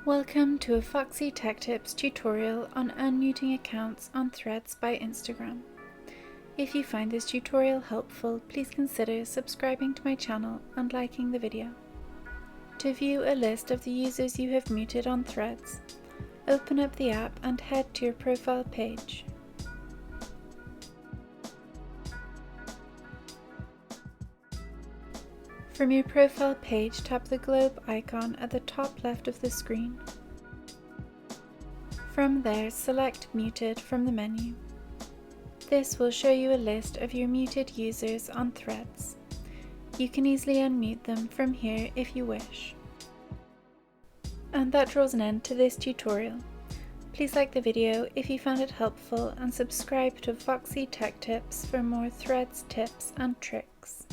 Welcome to a Foxy Tech Tips tutorial on unmuting accounts on Threads by Instagram. If you find this tutorial helpful, please consider subscribing to my channel and liking the video. To view a list of the users you have muted on Threads, open up the app and head to your profile page. From your profile page, tap the globe icon at the top left of the screen. From there, select Muted from the menu. This will show you a list of your muted users on Threads. You can easily unmute them from here if you wish. And that draws an end to this tutorial. Please like the video if you found it helpful and subscribe to Foxy Tech Tips for more Threads tips and tricks.